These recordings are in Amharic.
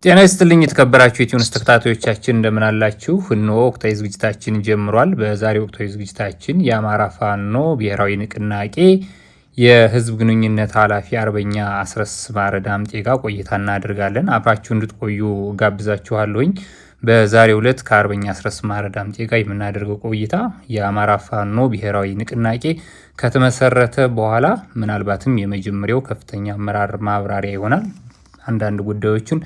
ጤና ይስጥልኝ የተከበራችሁ የቲዩንስ ተከታታዮቻችን እንደምን አላችሁ? እነሆ ወቅታዊ ዝግጅታችን ጀምሯል። በዛሬው ወቅታዊ ዝግጅታችን የአማራ ፋኖ ብሔራዊ ንቅናቄ የህዝብ ግንኙነት ኃላፊ አርበኛ አስረስ ማረ ዳምጤ ጋር ቆይታ እናደርጋለን። አብራችሁ እንድትቆዩ ጋብዛችኋለሁኝ። በዛሬው ዕለት ከአርበኛ አስረስ ማረ ዳምጤ ጋር የምናደርገው ቆይታ የአማራ ፋኖ ብሔራዊ ንቅናቄ ከተመሰረተ በኋላ ምናልባትም የመጀመሪያው ከፍተኛ አመራር ማብራሪያ ይሆናል። አንዳንድ ጉዳዮችን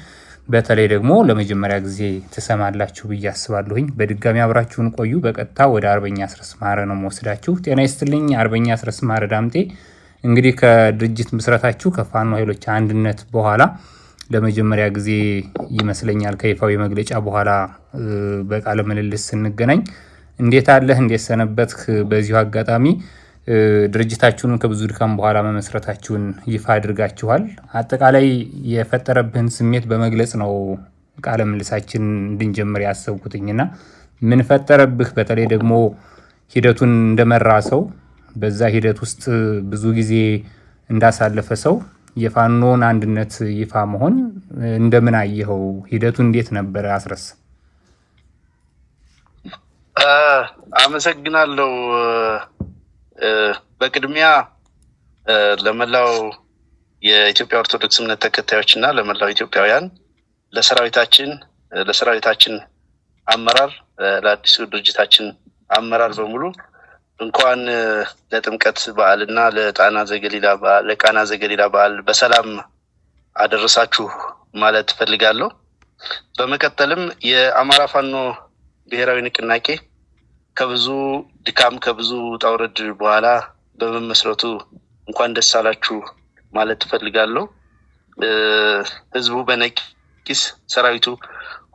በተለይ ደግሞ ለመጀመሪያ ጊዜ ተሰማላችሁ ብዬ አስባለሁኝ። በድጋሚ አብራችሁን ቆዩ። በቀጥታ ወደ አርበኛ አስረስ ማረ ነው መወስዳችሁ። ጤና ይስጥልኝ አርበኛ አስረስ ማረ ዳምጤ። እንግዲህ ከድርጅት ምስረታችሁ ከፋኖ ኃይሎች አንድነት በኋላ ለመጀመሪያ ጊዜ ይመስለኛል ከይፋዊ መግለጫ በኋላ በቃለ ምልልስ ስንገናኝ እንዴት አለህ? እንዴት ሰነበትክ? በዚሁ አጋጣሚ ድርጅታችሁን ከብዙ ድካም በኋላ መመስረታችሁን ይፋ አድርጋችኋል። አጠቃላይ የፈጠረብህን ስሜት በመግለጽ ነው ቃለ ምልልሳችን እንድንጀምር ያሰብኩትኝና ምን ፈጠረብህ? በተለይ ደግሞ ሂደቱን እንደመራ ሰው፣ በዛ ሂደት ውስጥ ብዙ ጊዜ እንዳሳለፈ ሰው የፋኖን አንድነት ይፋ መሆን እንደምን አየኸው? ሂደቱ እንዴት ነበረ? አስረስ። አመሰግናለሁ። በቅድሚያ ለመላው የኢትዮጵያ ኦርቶዶክስ እምነት ተከታዮች እና ለመላው ኢትዮጵያውያን ለሰራዊታችን አመራር፣ ለአዲሱ ድርጅታችን አመራር በሙሉ እንኳን ለጥምቀት በዓልና ለቃና ዘገሊላ በዓል በሰላም አደረሳችሁ ማለት ፈልጋለሁ። በመቀጠልም የአማራ ፋኖ ብሔራዊ ንቅናቄ ከብዙ ድካም ከብዙ ጣውረድ በኋላ በመመስረቱ እንኳን ደስ አላችሁ ማለት ፈልጋለሁ። ህዝቡ በነቂስ፣ ሰራዊቱ፣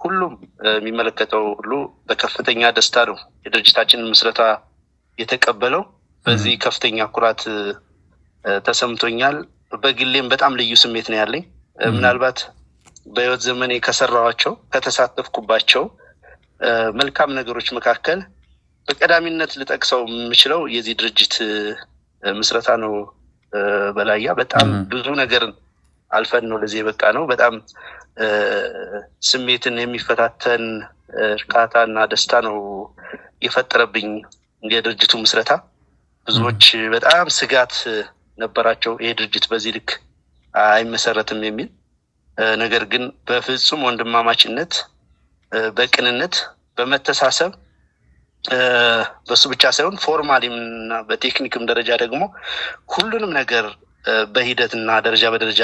ሁሉም የሚመለከተው ሁሉ በከፍተኛ ደስታ ነው የድርጅታችንን ምስረታ የተቀበለው። በዚህ ከፍተኛ ኩራት ተሰምቶኛል። በግሌም በጣም ልዩ ስሜት ነው ያለኝ። ምናልባት በህይወት ዘመኔ ከሰራኋቸው ከተሳተፍኩባቸው መልካም ነገሮች መካከል በቀዳሚነት ልጠቅሰው የምችለው የዚህ ድርጅት ምስረታ ነው። በላያ በጣም ብዙ ነገርን አልፈን ነው ለዚህ የበቃ ነው። በጣም ስሜትን የሚፈታተን እርካታና ደስታ ነው የፈጠረብኝ የድርጅቱ ምስረታ። ብዙዎች በጣም ስጋት ነበራቸው፣ ይሄ ድርጅት በዚህ ልክ አይመሰረትም የሚል ነገር ግን በፍጹም ወንድማማችነት፣ በቅንነት፣ በመተሳሰብ በሱ ብቻ ሳይሆን ፎርማሊም እና በቴክኒክም ደረጃ ደግሞ ሁሉንም ነገር በሂደትና ደረጃ በደረጃ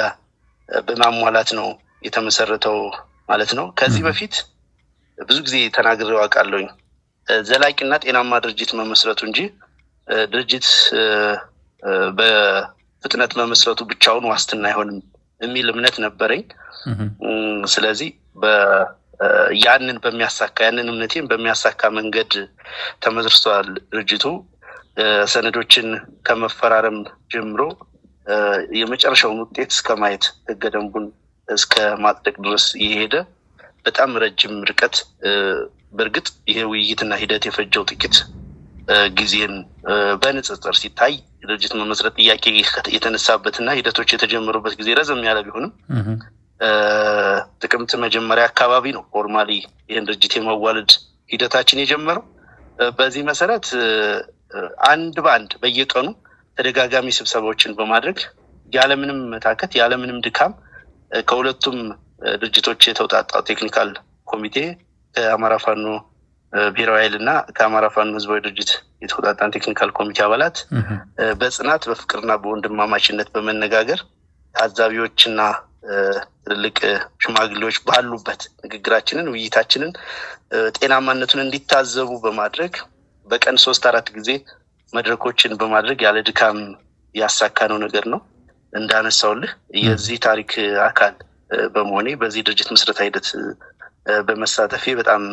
በማሟላት ነው የተመሰረተው ማለት ነው። ከዚህ በፊት ብዙ ጊዜ ተናግሬው አውቃለሁኝ። ዘላቂና ጤናማ ድርጅት መመስረቱ እንጂ ድርጅት በፍጥነት መመስረቱ ብቻውን ዋስትና አይሆንም የሚል እምነት ነበረኝ። ስለዚህ ያንን እምነቴን በሚያሳካ መንገድ ተመስርቷል ድርጅቱ። ሰነዶችን ከመፈራረም ጀምሮ የመጨረሻውን ውጤት እስከ ማየት፣ ህገ ደንቡን እስከ ማጽደቅ ድረስ የሄደ በጣም ረጅም ርቀት። በእርግጥ ይሄ ውይይትና ሂደት የፈጀው ጥቂት ጊዜን በንጽጽር ሲታይ ድርጅት መመስረት ጥያቄ የተነሳበትና ሂደቶች የተጀመሩበት ጊዜ ረዘም ያለ ቢሆንም ጥቅምት መጀመሪያ አካባቢ ነው ፎርማሊ ይህን ድርጅት የማዋለድ ሂደታችን የጀመረው። በዚህ መሰረት አንድ በአንድ በየቀኑ ተደጋጋሚ ስብሰባዎችን በማድረግ ያለምንም መታከት ያለምንም ድካም ከሁለቱም ድርጅቶች የተውጣጣው ቴክኒካል ኮሚቴ ከአማራ ፋኖ ብሔራዊ ኃይል እና ከአማራ ፋኖ ህዝባዊ ድርጅት የተውጣጣን ቴክኒካል ኮሚቴ አባላት በጽናት በፍቅርና በወንድማማችነት በመነጋገር ታዛቢዎችና ትልልቅ ሽማግሌዎች ባሉበት ንግግራችንን፣ ውይይታችንን ጤናማነቱን እንዲታዘቡ በማድረግ በቀን 3-4 ጊዜ መድረኮችን በማድረግ ያለ ድካም ያሳካነው ነገር ነው። እንዳነሳውልህ የዚህ ታሪክ አካል በመሆኔ በዚህ ድርጅት ምስረታ ሂደት በመሳተፌ በጣም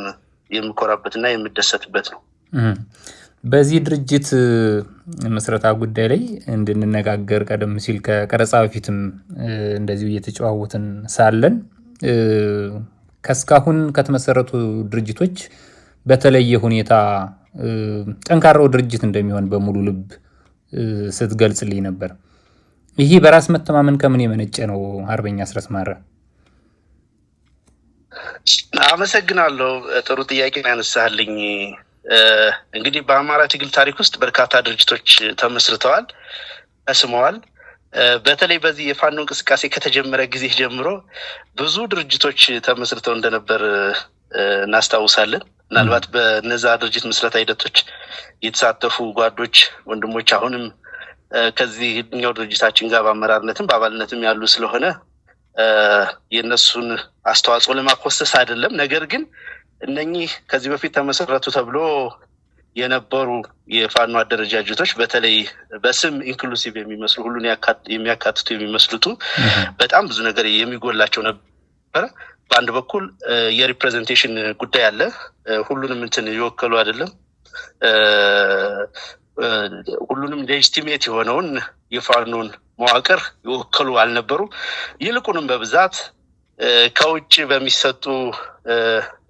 የምኮራበትና የምደሰትበት ነው። በዚህ ድርጅት መስረታ ጉዳይ ላይ እንድንነጋገር ቀደም ሲል ከቀረጻ በፊትም እንደዚሁ እየተጨዋወትን ሳለን ከስካሁን ከተመሰረቱ ድርጅቶች በተለየ ሁኔታ ጠንካራው ድርጅት እንደሚሆን በሙሉ ልብ ስትገልጽልኝ ነበር። ይህ በራስ መተማመን ከምን የመነጨ ነው? አርበኛ አስረስ ማረ። አመሰግናለሁ። ጥሩ ጥያቄ ያነሳልኝ። እንግዲህ በአማራ ትግል ታሪክ ውስጥ በርካታ ድርጅቶች ተመስርተዋል፣ ተስመዋል። በተለይ በዚህ የፋኖ እንቅስቃሴ ከተጀመረ ጊዜ ጀምሮ ብዙ ድርጅቶች ተመስርተው እንደነበር እናስታውሳለን። ምናልባት በነዛ ድርጅት ምስረታ ሂደቶች የተሳተፉ ጓዶች፣ ወንድሞች አሁንም ከዚህኛው ድርጅታችን ጋር በአመራርነትም በአባልነትም ያሉ ስለሆነ የነሱን አስተዋጽኦ ለማኮሰስ አይደለም። ነገር ግን እነኚህ ከዚህ በፊት ተመሰረቱ ተብሎ የነበሩ የፋኖ አደረጃጀቶች በተለይ በስም ኢንክሉሲቭ የሚመስሉ ሁሉን የሚያካትቱ የሚመስሉቱ በጣም ብዙ ነገር የሚጎላቸው ነበር። በአንድ በኩል የሪፕሬዘንቴሽን ጉዳይ አለ። ሁሉንም እንትን ይወከሉ አይደለም። ሁሉንም ሌጂቲሜት የሆነውን የፋኖን መዋቅር ይወከሉ አልነበሩ። ይልቁንም በብዛት ከውጭ በሚሰጡ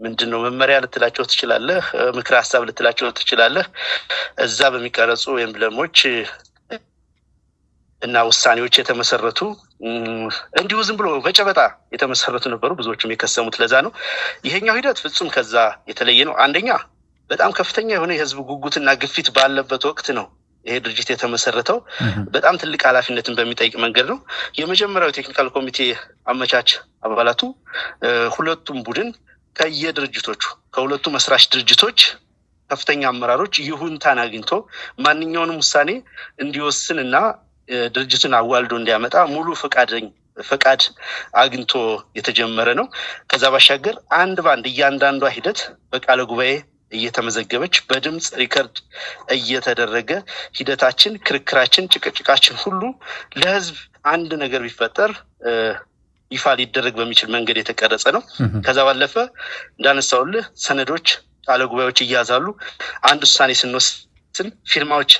ምንድነው መመሪያ ልትላቸው ትችላለህ፣ ምክር ሀሳብ ልትላቸው ትችላለህ፣ እዛ በሚቀረጹ ኤምብለሞች እና ውሳኔዎች የተመሰረቱ እንዲሁ ዝም ብሎ በጨበጣ የተመሰረቱ ነበሩ። ብዙዎችም የከሰሙት ለዛ ነው። ይሄኛው ሂደት ፍጹም ከዛ የተለየ ነው። አንደኛ በጣም ከፍተኛ የሆነ የህዝብ ጉጉትና ግፊት ባለበት ወቅት ነው ይሄ ድርጅት የተመሰረተው። በጣም ትልቅ ኃላፊነትን በሚጠይቅ መንገድ ነው። የመጀመሪያው ቴክኒካል ኮሚቴ አመቻች አባላቱ ሁለቱም ቡድን ከየድርጅቶቹ ከሁለቱ መስራች ድርጅቶች ከፍተኛ አመራሮች ይሁንታን አግኝቶ ማንኛውንም ውሳኔ እንዲወስን እና ድርጅቱን አዋልዶ እንዲያመጣ ሙሉ ፈቃድ አግኝቶ የተጀመረ ነው። ከዛ ባሻገር አንድ ባንድ እያንዳንዷ ሂደት በቃለ ጉባኤ እየተመዘገበች በድምጽ ሪከርድ እየተደረገ ሂደታችን፣ ክርክራችን፣ ጭቅጭቃችን ሁሉ ለህዝብ አንድ ነገር ቢፈጠር ይፋ ሊደረግ በሚችል መንገድ የተቀረጸ ነው። ከዛ ባለፈ እንዳነሳውልህ ሰነዶች፣ ቃለ ጉባኤዎች እያዛሉ አንድ ውሳኔ ስንወስን ፊርማዎች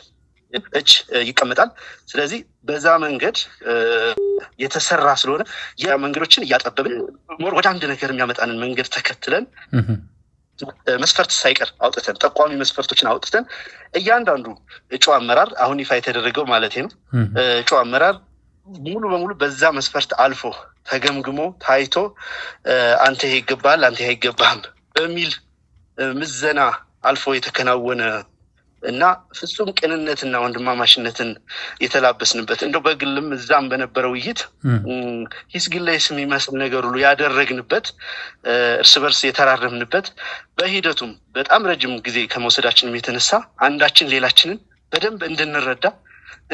እጅ ይቀመጣል። ስለዚህ በዛ መንገድ የተሰራ ስለሆነ መንገዶችን እያጠበብን ወደ አንድ ነገር የሚያመጣንን መንገድ ተከትለን መስፈርት ሳይቀር አውጥተን ጠቋሚ መስፈርቶችን አውጥተን እያንዳንዱ እጩ አመራር አሁን ይፋ የተደረገው ማለት ነው እጩ አመራር ሙሉ በሙሉ በዛ መስፈርት አልፎ ተገምግሞ ታይቶ አንተ ይሄ ይገባል፣ አንተ ይሄ አይገባም በሚል ምዘና አልፎ የተከናወነ እና ፍጹም ቅንነትና ወንድማማችነትን የተላበስንበት እንደው በግልም እዛም በነበረው ውይይት ሂስግላይስ የሚመስል ነገር ሁሉ ያደረግንበት እርስ በርስ የተራረምንበት በሂደቱም በጣም ረጅም ጊዜ ከመውሰዳችንም የተነሳ አንዳችን ሌላችንን በደንብ እንድንረዳ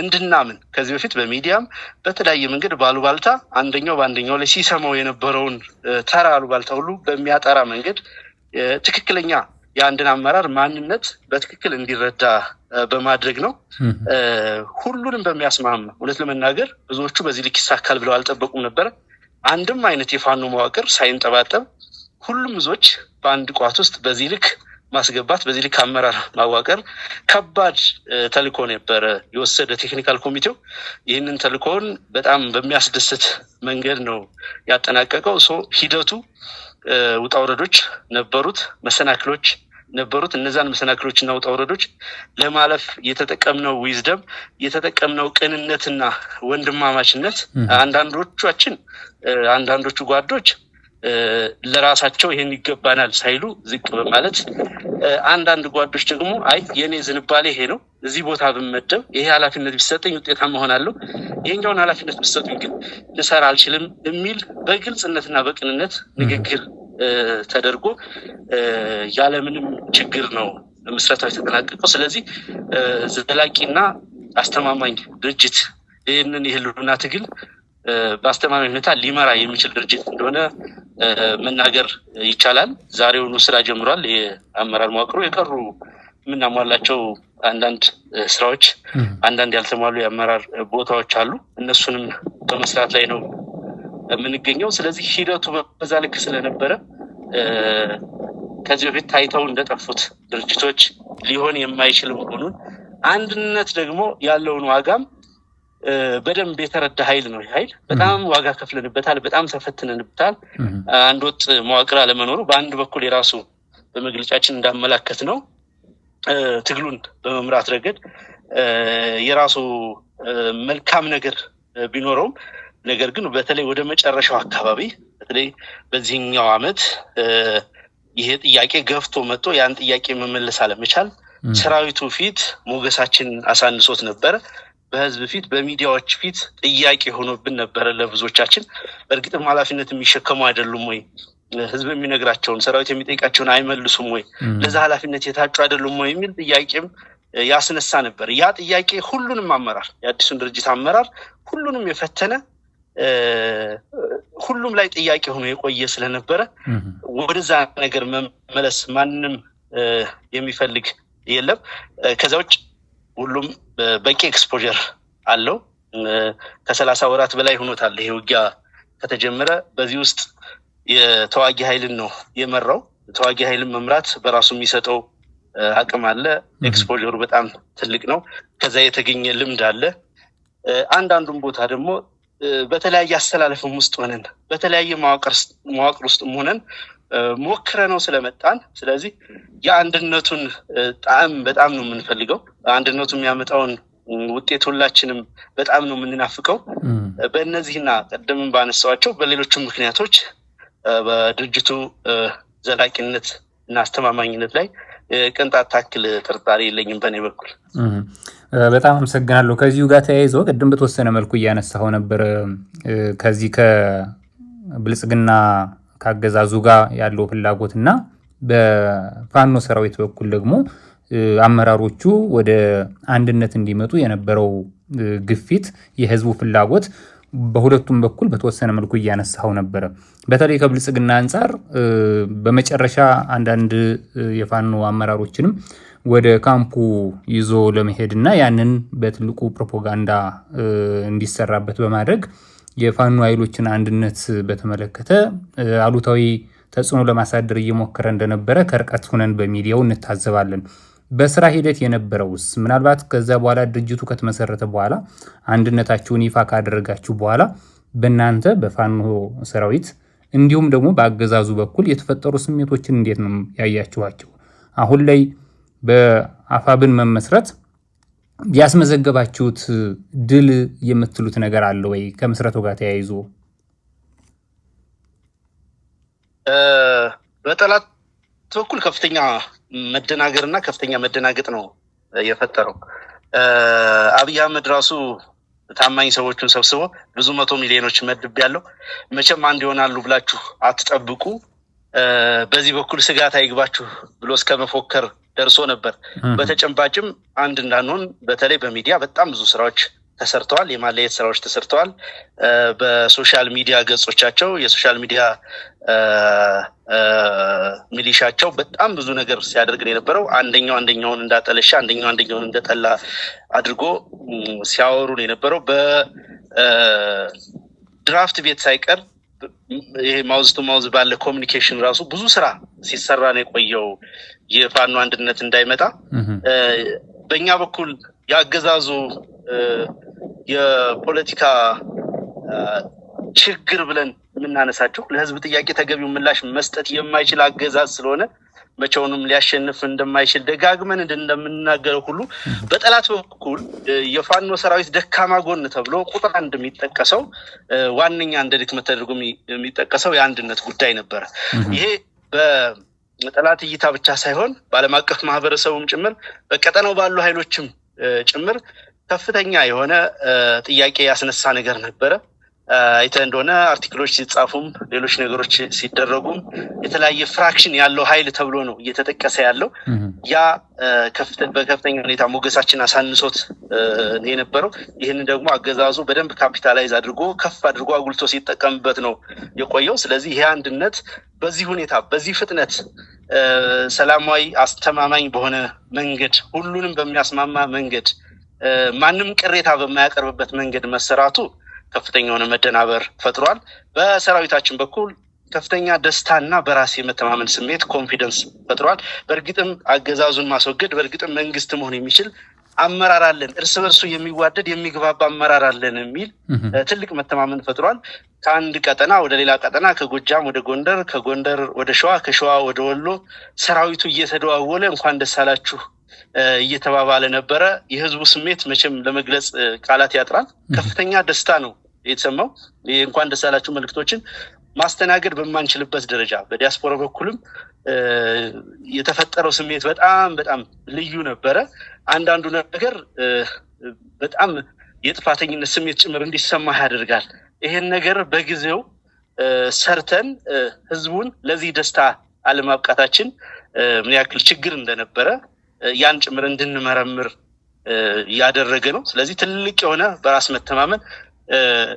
እንድናምን ከዚህ በፊት በሚዲያም በተለያየ መንገድ ባሉባልታ አንደኛው በአንደኛው ላይ ሲሰማው የነበረውን ተራ አሉባልታ ሁሉ በሚያጠራ መንገድ ትክክለኛ የአንድን አመራር ማንነት በትክክል እንዲረዳ በማድረግ ነው። ሁሉንም በሚያስማማ እውነት ለመናገር ብዙዎቹ በዚህ ልክ ይሳካል ብለው አልጠበቁም ነበር። አንድም አይነት የፋኖ መዋቅር ሳይንጠባጠብ ሁሉም ብዙዎች በአንድ ቋት ውስጥ በዚህ ልክ ማስገባት፣ በዚህ ልክ አመራር ማዋቀር ከባድ ተልእኮ ነበር የወሰደ ቴክኒካል ኮሚቴው። ይህንን ተልእኮውን በጣም በሚያስደስት መንገድ ነው ያጠናቀቀው። ሂደቱ ውጣ ውረዶች ነበሩት፣ መሰናክሎች ነበሩት። እነዛን መሰናክሎችና ውጣ ውረዶች ለማለፍ የተጠቀምነው ዊዝደም፣ የተጠቀምነው ቅንነትና ወንድማማችነት አንዳንዶቹ ጓዶች ለራሳቸው ይሄን ይገባናል ሳይሉ ዝቅ በማለት አንዳንድ ጓዶች ደግሞ አይ የኔ ዝንባሌ ይሄ ነው፣ እዚህ ቦታ ብመደብ ይሄ ኃላፊነት ቢሰጠኝ ውጤታማ እሆናለሁ፣ ይሄኛውን ኃላፊነት ቢሰጡኝ ግን ልሰራ አልችልም የሚል በግልጽነትና በቅንነት ንግግር ተደርጎ ያለምንም ችግር ነው ምስረታው የተጠናቀቀው። ስለዚህ ዘላቂና አስተማማኝ ድርጅት ይህንን የህልውና ትግል በአስተማማኝ ሁኔታ ሊመራ የሚችል ድርጅት እንደሆነ መናገር ይቻላል። ዛሬውኑ ስራ ጀምሯል። የአመራር መዋቅሩ የቀሩ የምናሟላቸው አንዳንድ ስራዎች፣ አንዳንድ ያልተሟሉ የአመራር ቦታዎች አሉ። እነሱንም በመስራት ላይ ነው የምንገኘው። ስለዚህ ሂደቱ በዛ ልክ ስለነበረ ከዚህ በፊት ታይተው እንደጠፉት ድርጅቶች ሊሆን የማይችል መሆኑን፣ አንድነት ደግሞ ያለውን ዋጋም በደንብ የተረዳ ኃይል ነው። ኃይል በጣም ዋጋ ከፍለንበታል፣ በጣም ተፈትነንበታል። አንድ ወጥ መዋቅር አለመኖሩ በአንድ በኩል የራሱ በመግለጫችን እንዳመላከት ነው ትግሉን በመምራት ረገድ የራሱ መልካም ነገር ቢኖረውም ነገር ግን በተለይ ወደ መጨረሻው አካባቢ በተለይ በዚህኛው ዓመት ይሄ ጥያቄ ገፍቶ መጥቶ ያን ጥያቄ መመለስ አለመቻል ሰራዊቱ ፊት ሞገሳችን አሳንሶት ነበር። በህዝብ ፊት በሚዲያዎች ፊት ጥያቄ ሆኖብን ነበር ለብዙዎቻችን። በእርግጥም ኃላፊነት የሚሸከሙ አይደሉም ወይ? ህዝብ የሚነግራቸውን ሰራዊት የሚጠይቃቸውን አይመልሱም ወይ? ለዛ ኃላፊነት የታጩ አይደሉም ወይ የሚል ጥያቄም ያስነሳ ነበር። ያ ጥያቄ ሁሉንም አመራር የአዲሱን ድርጅት አመራር ሁሉንም የፈተነ ሁሉም ላይ ጥያቄ ሆኖ የቆየ ስለነበረ ወደዛ ነገር መመለስ ማንንም የሚፈልግ የለም። ከዛ ውጭ ሁሉም በቂ ኤክስፖዠር አለው። ከ30 ወራት በላይ ሆኖታል ይሄ ውጊያ ከተጀመረ። በዚህ ውስጥ የተዋጊ ኃይልን ነው የመራው። ተዋጊ ኃይልን መምራት በራሱ የሚሰጠው አቅም አለ። ኤክስፖዠሩ በጣም ትልቅ ነው። ከዛ የተገኘ ልምድ አለ። አንዳንዱም ቦታ ደግሞ በተለያየ አስተላለፍም ውስጥ ሆነን በተለያየ መዋቅር ውስጥ ሆነን ሞክረ ነው ስለመጣን። ስለዚህ የአንድነቱን ጣዕም በጣም ነው የምንፈልገው። አንድነቱ የሚያመጣውን ውጤት ሁላችንም በጣም ነው የምንናፍቀው። በእነዚህና ቀደምም ባነሳዋቸው በሌሎችም ምክንያቶች በድርጅቱ ዘላቂነት እና አስተማማኝነት ላይ ቅንጣት ታክል ጥርጣሬ የለኝም በእኔ በኩል። በጣም አመሰግናለሁ። ከዚሁ ጋር ተያይዞ ቅድም በተወሰነ መልኩ እያነሳው ነበር ከዚህ ከብልጽግና ካገዛዙ ጋር ያለው ፍላጎትና በፋኖ ሰራዊት በኩል ደግሞ አመራሮቹ ወደ አንድነት እንዲመጡ የነበረው ግፊት፣ የህዝቡ ፍላጎት በሁለቱም በኩል በተወሰነ መልኩ እያነሳው ነበር። በተለይ ከብልጽግና አንፃር በመጨረሻ አንዳንድ የፋኖ አመራሮችንም ወደ ካምፑ ይዞ ለመሄድና ያንን በትልቁ ፕሮፓጋንዳ እንዲሰራበት በማድረግ የፋኖ ኃይሎችን አንድነት በተመለከተ አሉታዊ ተጽዕኖ ለማሳደር እየሞከረ እንደነበረ ከርቀት ሆነን በሚዲያው እንታዘባለን። በስራ ሂደት የነበረውስ ምናልባት ከዛ በኋላ ድርጅቱ ከተመሰረተ በኋላ አንድነታችሁን ይፋ ካደረጋችሁ በኋላ በእናንተ በፋኖ ሰራዊት እንዲሁም ደግሞ በአገዛዙ በኩል የተፈጠሩ ስሜቶችን እንዴት ነው ያያችኋቸው? አሁን ላይ በአፋብን መመስረት ያስመዘገባችሁት ድል የምትሉት ነገር አለ ወይ? ከምስረቱ ጋር ተያይዞ በጠላት በኩል ከፍተኛ መደናገርና ከፍተኛ መደናገጥ ነው የፈጠረው። አብይ አህመድ ራሱ ታማኝ ሰዎችን ሰብስቦ ብዙ 100 ሚሊዮኖች መድብ ያለው መቼም አንድ ይሆናሉ ብላችሁ አትጠብቁ፣ በዚህ በኩል ስጋት አይግባችሁ ብሎ እስከመፎከር ደርሶ ነበር። በተጨባጭም አንድ እንዳንሆን በተለይ በሚዲያ በጣም ብዙ ስራዎች ተሰርተዋል። የማለየት ስራዎች ተሰርተዋል። በሶሻል ሚዲያ ገጾቻቸው የሶሻል ሚዲያ ሚሊሻቸው በጣም ብዙ ነገር ሲያደርግ ነው የነበረው። አንደኛውን እንዳጠለሻ አንደኛውን እንደጠላ አድርጎ ሲያወሩ ነው የነበረው። በድራፍት ቤት ሳይቀር ይሄ ማውዝ ቱ ማውዝ ባለ ኮሚኒኬሽን ራሱ ብዙ ስራ ሲሰራ ነው የቆየው የፋኖ አንድነት እንዳይመጣ። በእኛ በኩል ያገዛዙ የፖለቲካ ችግር ብለን የምናነሳቸው ለህዝብ ጥያቄ ተገቢው ምላሽ መስጠት የማይችል አገዛዝ ስለሆነ መቼውንም ሊያሸንፍ እንደማይችል ደጋግመን እንደምናገረው ሁሉ በጠላት በኩል የፋኖ ሰራዊት ደካማ ጎን ተብሎ ቁጥር አንድ የሚጠቀሰው ዋነኛ እንደ ድክመት ተደርጎ የሚጠቀሰው የአንድነት ጉዳይ ነበር። ይሄ በጠላት እይታ ብቻ ሳይሆን በዓለም አቀፍ ማህበረሰቡም ጭምር በቀጠናው ባሉ ኃይሎችም ጭምር ከፍተኛ የሆነ ጥያቄ ያስነሳ ነገር ነበረ። አይተህ እንደሆነ አርቲክሎች ሲጻፉም ሌሎች ነገሮች ሲደረጉም የተለያየ ፍራክሽን ያለው ኃይል ተብሎ ነው እየተጠቀሰ ያለው። ያ በከፍተኛ ሁኔታ ሞገሳችን አሳንሶት የነበረው። ይህንን ደግሞ አገዛዙ በደንብ ካፒታላይዝ አድርጎ ከፍ አድርጎ አጉልቶ ሲጠቀምበት ነው የቆየው። ስለዚህ ይሄ አንድነት በዚህ ሁኔታ በዚህ ፍጥነት ሰላማዊ አስተማማኝ በሆነ መንገድ ሁሉንም በሚያስማማ መንገድ ማንም ቅሬታ በማያቀርብበት መንገድ መሰራቱ ከፍተኛ የሆነ መደናበር ፈጥሯል። በሰራዊታችን በኩል ከፍተኛ ደስታና በራስ የመተማመን ስሜት ኮንፊደንስ ፈጥሯል። በእርግጥም አገዛዙን ማስወገድ በእርግጥም መንግስት መሆን የሚችል አመራር አለን፣ እርስ በርሱ የሚዋደድ የሚግባባ አመራር አለን የሚል ትልቅ መተማመን ፈጥሯል። ከአንድ ቀጠና ወደ ሌላ ቀጠና፣ ከጎጃም ወደ ጎንደር፣ ከጎንደር ወደ ሸዋ፣ ከሸዋ ወደ ወሎ ሰራዊቱ እየተደዋወለ እንኳን ደስ አላችሁ እየተባባለ ነበረ። የህዝቡ ስሜት መቼም ለመግለጽ ቃላት ያጥራል። ከፍተኛ ደስታ ነው የተሰማው። እንኳን ደስ ያላችሁ መልእክቶችን ማስተናገድ በማንችልበት ደረጃ በዲያስፖራ በኩልም የተፈጠረው ስሜት በጣም በጣም ልዩ ነበረ። አንዳንዱ ነገር በጣም የጥፋተኝነት ስሜት ጭምር እንዲሰማ ያደርጋል። ይሄን ነገር በጊዜው ሰርተን ህዝቡን ለዚህ ደስታ አለማብቃታችን ምን ያክል ችግር እንደነበረ ያን ጭምር እንድንመረምር ያደረገ ነው። ስለዚህ ትልቅ የሆነ በራስ መተማመን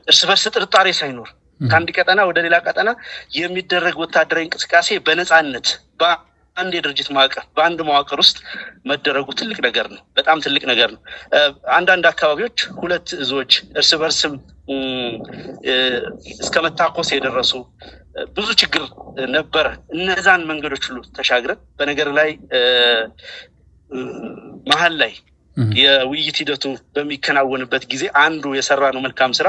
እርስ በርስ ጥርጣሬ ሳይኖር ከአንድ ቀጠና ወደ ሌላ ቀጠና የሚደረግ ወታደራዊ እንቅስቃሴ በነፃነት በአንድ የድርጅት ማዕቀፍ በአንድ መዋቅር ውስጥ መደረጉ ትልቅ ነገር ነው። በጣም ትልቅ ነገር ነው። አንዳንድ አካባቢዎች ሁለት እዞች እርስ በርስም እስከ መታኮስ የደረሱ ብዙ ችግር ነበረ። እነዛን መንገዶች ሁሉ ተሻግረን በነገር ላይ መሀል ላይ የውይይት ሂደቱ በሚከናወንበት ጊዜ አንዱ የሰራነው መልካም ስራ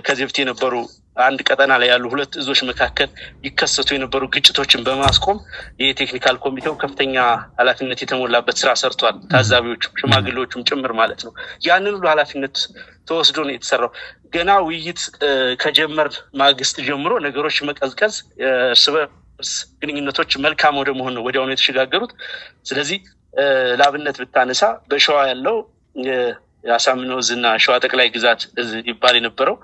ከዚህ በፊት የነበሩ አንድ ቀጠና ላይ ያሉ ሁለት እዞች መካከል ይከሰቱ የነበሩ ግጭቶችን በማስቆም የቴክኒካል ኮሚቴው ከፍተኛ ኃላፊነት የተሞላበት ስራ ሰርቷል። ታዛቢዎቹም ሽማግሌዎቹም ጭምር ማለት ነው። ያንን ሁሉ ኃላፊነት ተወስዶ ነው የተሰራው። ገና ውይይት ከጀመር ማግስት ጀምሮ ነገሮች መቀዝቀዝ፣ እርስ በርስ ግንኙነቶች መልካም ወደ መሆን ነው ወዲያውኑ የተሸጋገሩት። ስለዚህ ለአብነት ብታነሳ በሸዋ ያለው የአሳምነው እዝና ሸዋ ጠቅላይ ግዛት እዝ ይባል የነበረው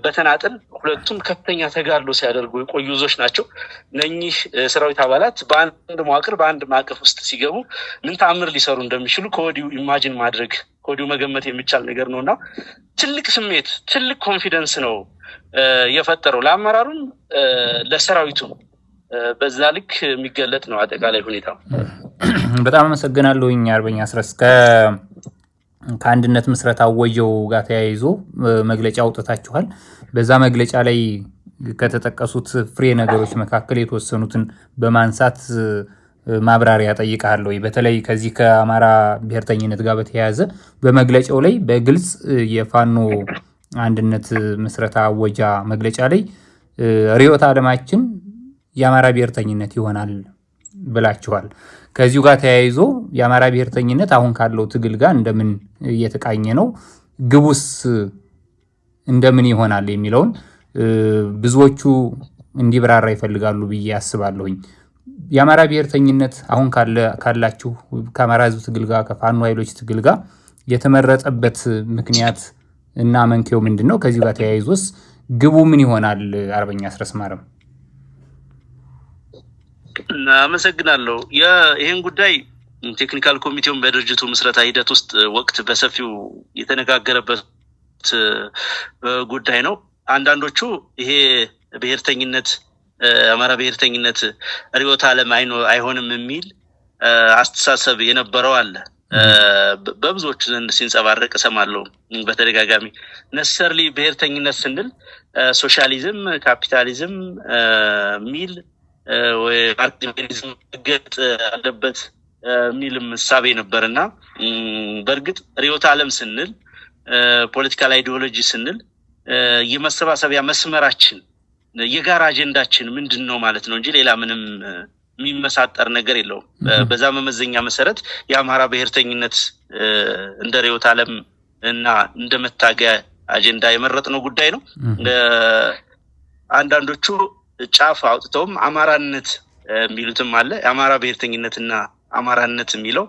በተናጠል ሁለቱም ከፍተኛ ተጋድሎ ሲያደርጉ የቆዩ እዞች ናቸው። እነኚህ ሰራዊት አባላት በአንድ መዋቅር በአንድ ማዕቀፍ ውስጥ ሲገቡ ምን ተአምር ሊሰሩ እንደሚችሉ ከወዲሁ ኢማጂን ማድረግ ከወዲሁ መገመት የሚቻል ነገር ነውና ትልቅ ስሜት ትልቅ ኮንፊደንስ ነው የፈጠረው ለአመራሩም ለሰራዊቱም። በዛ ልክ የሚገለጥ ነው አጠቃላይ ሁኔታው። በጣም አመሰግናለሁኝ አርበኛ አስረስ። ከአንድነት ምስረታ አወጀው ጋር ተያይዞ መግለጫ አውጥታችኋል። በዛ መግለጫ ላይ ከተጠቀሱት ፍሬ ነገሮች መካከል የተወሰኑትን በማንሳት ማብራሪያ ጠይቃለሁ። በተለይ ከዚህ ከአማራ ብሔርተኝነት ጋር በተያያዘ በመግለጫው ላይ በግልጽ የፋኖ አንድነት ምስረታ አወጃ መግለጫ ላይ ርዕዮተ ዓለማችን የአማራ ብሔርተኝነት ይሆናል ብላችኋል። ከዚሁ ጋር ተያይዞ የአማራ ብሔርተኝነት አሁን ካለው ትግል ጋር እንደምን እየተቃኘ ነው፣ ግቡስ እንደምን ይሆናል የሚለውን ብዙዎቹ እንዲብራራ ይፈልጋሉ ብዬ አስባለሁኝ። የአማራ ብሔርተኝነት አሁን ካላችሁ ከአማራ ሕዝብ ትግል ጋር ከፋኖ ኃይሎች ትግል ጋር የተመረጠበት ምክንያት እና መንኬው ምንድን ነው? ከዚሁ ጋር ተያይዞስ ግቡ ምን ይሆናል? አርበኛ አስረስ ማረም። አመሰግናለሁ። ይህን ጉዳይ ቴክኒካል ኮሚቴውን በድርጅቱ ምስረታ ሂደት ውስጥ ወቅት በሰፊው የተነጋገረበት ጉዳይ ነው። አንዳንዶቹ ይሄ ብሔርተኝነት አማራ ብሔርተኝነት ርዕዮተ ዓለም አይሆንም የሚል አስተሳሰብ የነበረው አለ። በብዙዎቹ ዘንድ ሲንጸባረቅ እሰማለሁ በተደጋጋሚ። ነሰርሊ ብሔርተኝነት ስንል ሶሻሊዝም፣ ካፒታሊዝም ሚል ወይ ማርክሲዝም ገጥ አለበት ሚልም እሳቤ ነበርና በእርግጥ ርዕዮተ ዓለም ስንል ፖለቲካል አይዲዮሎጂ ስንል የመሰባሰቢያ መስመራችን የጋራ አጀንዳችን ምንድነው ማለት ነው እንጂ ሌላ ምንም የሚመሳጠር ነገር የለውም። በዛ መመዘኛ መሰረት የአማራ ብሔርተኝነት እንደ ርዕዮተ ዓለም እና እንደ መታገያ አጀንዳ የመረጥነው ጉዳይ ነው። አንዳንዶቹ ጫፍ አውጥተውም አማራነት የሚሉትም አለ። የአማራ ብሔርተኝነትና አማራነት የሚለው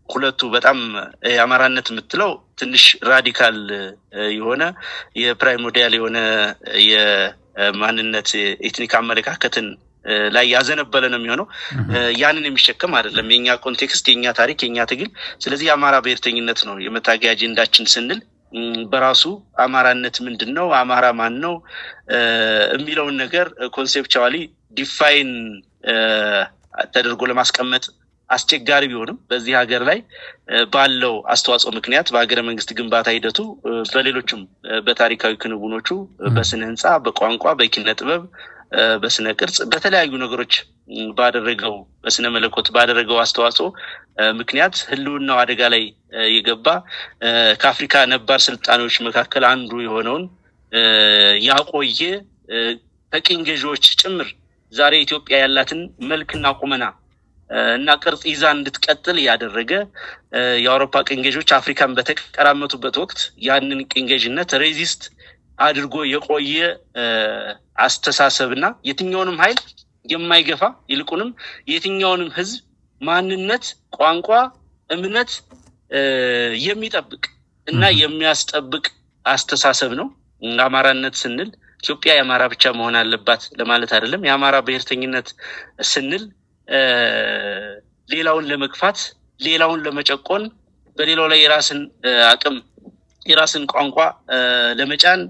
ሁለቱ በጣም የአማራነት የምትለው ትንሽ ራዲካል የሆነ የፕራይሞዲያል የሆነ የማንነት ኤትኒክ አመለካከትን ላይ ያዘነበለ ነው የሚሆነው። ያንን የሚሸከም አይደለም የኛ ኮንቴክስት፣ የኛ ታሪክ፣ የኛ ትግል። ስለዚህ የአማራ ብሔርተኝነት ነው የመታገያ አጀንዳችን ስንል በራሱ አማራነት ምንድነው፣ አማራ ማን ነው የሚለውን ነገር ኮንሴፕቹዋሊ ዲፋይን ተደርጎ ለማስቀመጥ አስቸጋሪ ቢሆንም በዚህ ሀገር ላይ ባለው አስተዋጽኦ ምክንያት በሀገረ መንግስት ግንባታ ሂደቱ በሌሎችም በታሪካዊ ክንውኖቹ በስነ ህንፃ፣ በቋንቋ፣ በኪነ ጥበብ፣ በስነ ቅርጽ፣ በተለያዩ ነገሮች ባደረገው በስነ መለኮት ባደረገው አስተዋጽኦ ምክንያት ህልውናው አደጋ ላይ የገባ ከአፍሪካ ነባር ስልጣኔዎች መካከል አንዱ የሆነውን ያቆየ ከቅኝ ገዢዎች ጭምር ዛሬ ኢትዮጵያ ያላትን መልክና ቁመና እና ቅርጽ ይዛ እንድትቀጥል ያደረገ የአውሮፓ ቅኝ ገዢዎች አፍሪካን በተቀራመቱበት ወቅት ያንን ቅኝ ገዢነት ሬዚስት አድርጎ የቆየ አስተሳሰብና የትኛውንም ኃይል የማይገፋ ይልቁንም የትኛውንም ህዝብ ማንነት፣ ቋንቋ፣ እምነት የሚጠብቅ እና የሚያስጠብቅ አስተሳሰብ ነው። አማራነት ስንል ኢትዮጵያ የአማራ ብቻ መሆን አለባት ለማለት አይደለም። የአማራ ብሔርተኝነት ስንል ሌላውን ለመግፋት፣ ሌላውን ለመጨቆን፣ በሌላው ላይ የራስን አቅም የራስን ቋንቋ ለመጫን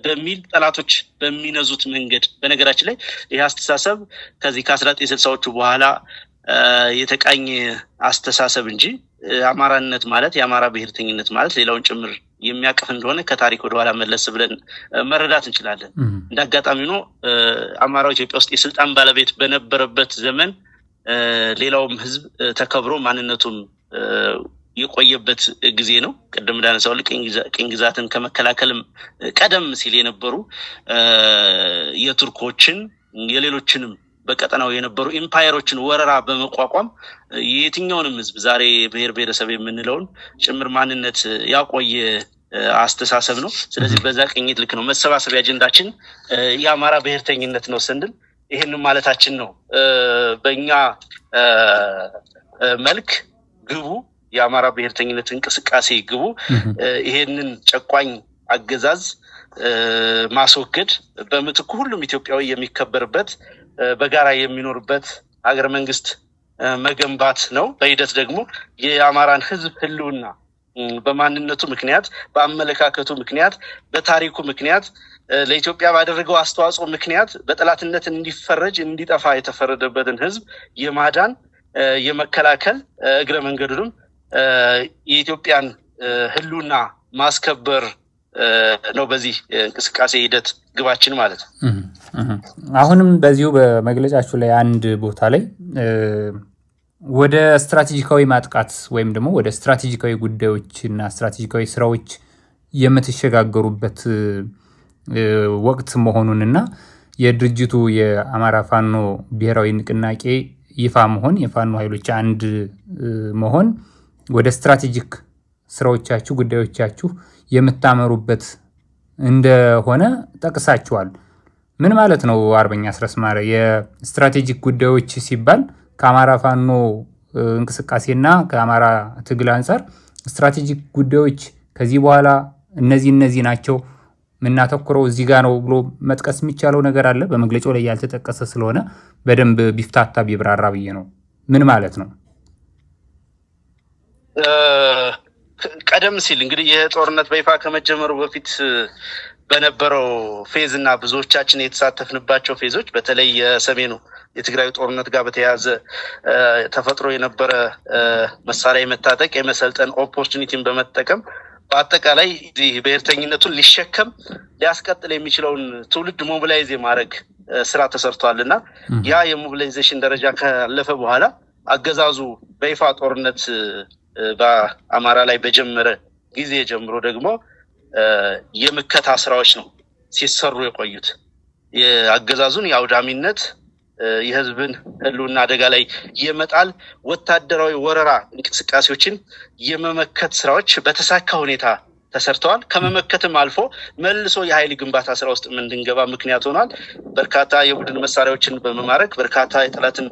በሚል ጠላቶች በሚነዙት መንገድ በነገራችን ላይ ይህ አስተሳሰብ ከዚህ ከ1960ዎቹ በኋላ የተቃኘ አስተሳሰብ እንጂ አማራነት ማለት የአማራ ብሔርተኝነት ማለት ሌላውን ጭምር የሚያቀፍ እንደሆነ ከታሪክ ወደ ኋላ መለስ ብለን መረዳት እንችላለን። እንዳጋጣሚ ነው አማራው ኢትዮጵያ ውስጥ የስልጣን ባለቤት በነበረበት ዘመን ሌላውም ህዝብ ተከብሮ ማንነቱን የቆየበት ጊዜ ነው። ቀደም እንዳነሳው ቅኝ ግዛትን ከመከላከልም ቀደም ሲል የነበሩ የቱርኮችን የሌሎችንም በቀጠናው የነበሩ ኢምፓየሮችን ወረራ በመቋቋም የትኛውንም ህዝብ ዛሬ ብሔር ብሔረሰብ የምንለውን ጭምር ማንነት ያቆየ አስተሳሰብ ነው። ስለዚህ በዛ ቅኝት ልክ ነው መሰባሰቢያ አጀንዳችን የአማራ ብሔርተኝነት ነው ስንል ይሄንን ማለታችን ነው። በእኛ መልክ ግቡ የአማራ ብሔርተኝነት እንቅስቃሴ ግቡ ይሄንን ጨቋኝ አገዛዝ ማስወገድ በምትኩ ሁሉም ኢትዮጵያዊ የሚከበርበት በጋራ የሚኖርበት ሀገረ መንግስት መገንባት ነው። በሂደት ደግሞ የአማራን ህዝብ ህልውና በማንነቱ ምክንያት፣ በአመለካከቱ ምክንያት፣ በታሪኩ ምክንያት ለኢትዮጵያ ባደረገው አስተዋጽኦ ምክንያት በጠላትነት እንዲፈረጅ እንዲጠፋ የተፈረደበትን ህዝብ የማዳን የመከላከል እግረ መንገዱንም የኢትዮጵያን ህልውና ማስከበር ነው በዚህ እንቅስቃሴ ሂደት ግባችን ማለት ነው። አሁንም በዚሁ በመግለጫችሁ ላይ አንድ ቦታ ላይ ወደ ስትራቴጂካዊ ማጥቃት ወይም ደግሞ ወደ ስትራቴጂካዊ ጉዳዮችና ስትራቴጂካዊ ስራዎች የምትሸጋገሩበት ወቅት መሆኑንና የድርጅቱ የአማራ ፋኖ ብሔራዊ ንቅናቄ ይፋ መሆን የፋኖ ኃይሎች አንድ መሆን ወደ ስትራቴጂክ ስራዎቻችሁ ጉዳዮቻችሁ የምታመሩበት እንደሆነ ጠቅሳችኋል። ምን ማለት ነው አርበኛ አስረስ ማረ? የስትራቴጂክ ጉዳዮች ሲባል ከአማራ ፋኖ እንቅስቃሴና ከአማራ ትግል አንጻር ስትራቴጂክ ጉዳዮች ከዚህ በኋላ እነዚህ ናቸው የምናተኩረው እዚህ ጋር ነው ብሎ መጥቀስ የሚቻለው ነገር አለ? በመግለጫው ላይ ያልተጠቀሰ ስለሆነ በደንብ ቢፍታታ ቢብራራ ብዬ ነው። ምን ማለት ነው? ቀደም ሲል እንግዲህ የጦርነት በይፋ ከመጀመሩ በፊት በነበረው ፌዝ እና ብዙዎቻችን የተሳተፍንባቸው ፌዞች በተለይ የሰሜኑ የትግራይ ጦርነት ጋር በተያያዘ ተፈጥሮ የነበረ መሳሪያ የመታጠቅ የመሰልጠን ኦፖርቹኒቲን በመጠቀም በአጠቃላይ ብሔርተኝነቱን ሊሸከም ሊያስቀጥል የሚችለውን ትውልድ ሞቢላይዝ የማድረግ ስራ ተሰርቷልና ያ የሞቢላይዜሽን ደረጃ ካለፈ በኋላ አገዛዙ በይፋ ጦርነት በአማራ ላይ በጀመረ ጊዜ ጀምሮ ደግሞ የምከታ ስራዎች ነው ሲሰሩ የቆዩት። የአገዛዙን የአውዳሚነት የህዝብን ህልውና አደጋ ላይ የመጣል ወታደራዊ ወረራ እንቅስቃሴዎችን የመመከት ስራዎች በተሳካ ሁኔታ ተሰርተዋል። ከመመከትም አልፎ መልሶ የኃይል ግንባታ ስራ ውስጥ እንድንገባ ምክንያት ሆኗል። በርካታ የቡድን መሳሪያዎችን በመማረክ በርካታ የጠላትን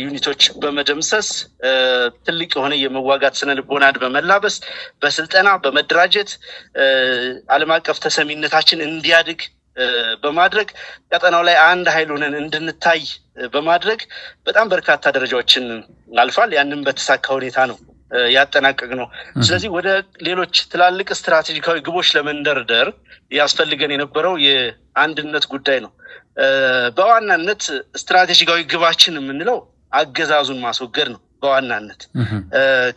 ዩኒቶች በመደምሰስ ትልቅ የሆነ የመዋጋት ስነ ልቦናን በመላበስ በስልጠና በመደራጀት ዓለም አቀፍ ተሰሚነታችን እንዲያድግ በማድረግ ቀጠናው ላይ አንድ ኃይል ሆነን እንድንታይ በማድረግ በጣም በርካታ ደረጃዎችን አልፏል። ያንን በተሳካ ሁኔታ ነው ያጠናቀቅ ነው። ስለዚህ ወደ ሌሎች ትላልቅ ስትራቴጂካዊ ግቦች ለመንደርደር ያስፈልገን የነበረው የአንድነት ጉዳይ ነው። በዋናነት ስትራቴጂካዊ ግባችን የምንለው አገዛዙን ማስወገድ ነው። በዋናነት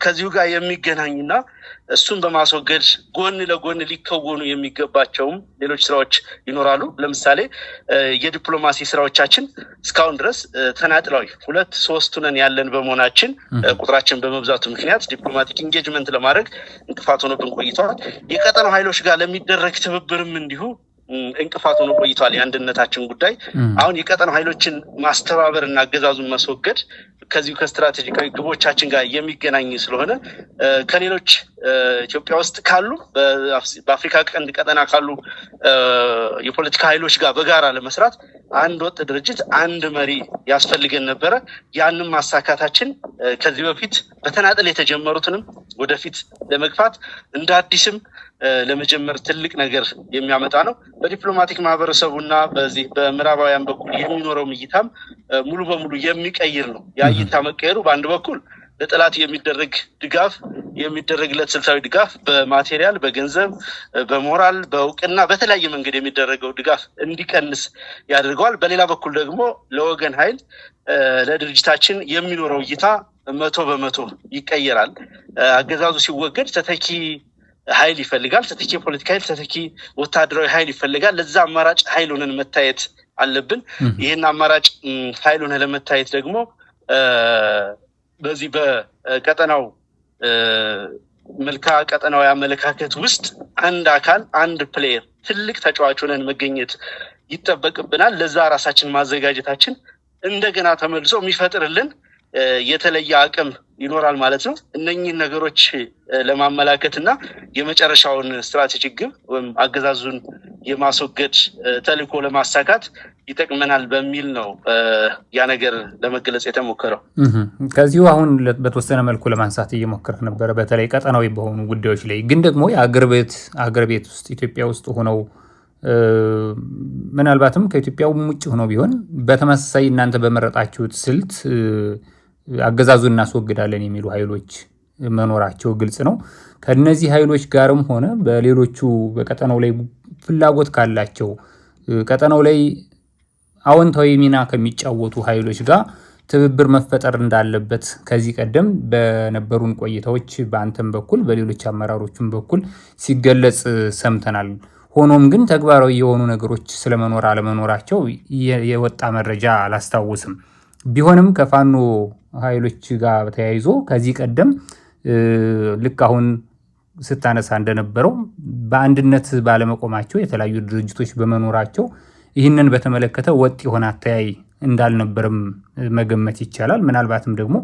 ከዚሁ ጋር የሚገናኝና እሱን በማስወገድ ጎን ለጎን ሊከወኑ የሚገባቸውም ሌሎች ስራዎች ይኖራሉ። ለምሳሌ የዲፕሎማሲ ስራዎቻችን እስካሁን ድረስ ተናጥላዊ 2-3 ነን ያለን በመሆናችን ቁጥራችን በመብዛቱ ምክንያት ዲፕሎማቲክ ኢንጌጅመንት ለማድረግ እንቅፋት ሆኖብን ቆይተዋል። የቀጠናው ኃይሎች ጋር ለሚደረግ ትብብርም እንዲሁ እንቅፋት ሆኖ ቆይቷል የአንድነታችን ጉዳይ። አሁን የቀጠናው ኃይሎችን ማስተባበርና አገዛዙን ማስወገድ ከዚሁ ከስትራቴጂካዊ ግቦቻችን ጋር የሚገናኝ ስለሆነ ከሌሎች ኢትዮጵያ ውስጥ ካሉ በአፍሪካ ቀንድ ቀጠና ካሉ የፖለቲካ ኃይሎች ጋር በጋራ ለመስራት አንድ ወጥ ድርጅት አንድ መሪ ያስፈልገን ነበረ። ያንን ማሳካታችን ከዚህ በፊት በተናጠል የተጀመሩትንም ወደፊት ለመግፋት እንደ አዲስም ለመጀመር ትልቅ ነገር የሚያመጣ ነው። በዲፕሎማቲክ ማህበረሰቡና በዚህ በምዕራባውያን በኩል የሚኖረው እይታም ሙሉ በሙሉ የሚቀይር ነው። ያ እይታ መቀየሩ በአንድ በኩል ለጠላት የሚደረግ ድጋፍ የሚደረግለት ስልታዊ ድጋፍ በማቴሪያል፣ በገንዘብ፣ በሞራል፣ በእውቅና በተለያየ መንገድ የሚደረገው ድጋፍ እንዲቀንስ ያደርገዋል። በሌላ በኩል ደግሞ ለወገን ኃይል ለድርጅታችን የሚኖረው እይታ 100% ይቀየራል። አገዛዙ ሲወገድ ተተኪ ኃይል ይፈልጋል። ተተኪ ፖለቲካ ኃይል፣ ተተኪ ወታደራዊ ኃይል ይፈልጋል። ለዛ አማራጭ ኃይል ሆነን መታየት አለብን። ይህን አማራጭ ኃይል ሆነን ለመታየት ደግሞ በዚህ በቀጠናው መልካ ቀጠናዊ አመለካከት ውስጥ አንድ አካል አንድ ፕሌየር ትልቅ ተጫዋች ሆነን መገኘት ይጠበቅብናል። ለዛ ራሳችን ማዘጋጀታችን እንደገና ተመልሶ የሚፈጥርልን የተለየ አቅም ይኖራል ማለት ነው። እነኚህን ነገሮች ለማመላከትና የመጨረሻውን ስትራቴጂክ ግብ ወይም አገዛዙን የማስወገድ ተልዕኮ ለማሳካት ይጠቅመናል በሚል ነው ያ ነገር ለመገለጽ የተሞከረው። ከዚሁ አሁን በተወሰነ መልኩ ለማንሳት እየሞከርክ ነበረ፣ በተለይ ቀጠናዊ በሆኑ ጉዳዮች ላይ ግን ደግሞ የአገር ቤት ውስጥ ኢትዮጵያ ውስጥ ሆነው ምናልባትም ከኢትዮጵያ ውጭ ሆነው ቢሆን በተመሳሳይ እናንተ በመረጣችሁት ስልት አገዛዙን እናስወግዳለን የሚሉ ኃይሎች መኖራቸው ግልጽ ነው። ከነዚህ ኃይሎች ጋርም ሆነ በሌሎቹ በቀጠናው ላይ ፍላጎት ካላቸው ቀጠናው ላይ አዎንታዊ ሚና ከሚጫወቱ ኃይሎች ጋር ትብብር መፈጠር እንዳለበት ከዚህ ቀደም በነበሩን ቆይታዎች በአንተም በኩል በሌሎች አመራሮችም በኩል ሲገለጽ ሰምተናል። ሆኖም ግን ተግባራዊ የሆኑ ነገሮች ስለመኖር አለመኖራቸው የወጣ መረጃ አላስታውስም። ቢሆንም ከፋኖ ኃይሎች ጋር ተያይዞ ከዚህ ቀደም ልክ አሁን ስታነሳ እንደነበረው በአንድነት ባለመቆማቸው የተለያዩ ድርጅቶች በመኖራቸው ይህንን በተመለከተ ወጥ የሆነ አተያይ እንዳልነበርም መገመት ይቻላል። ምናልባትም ደግሞ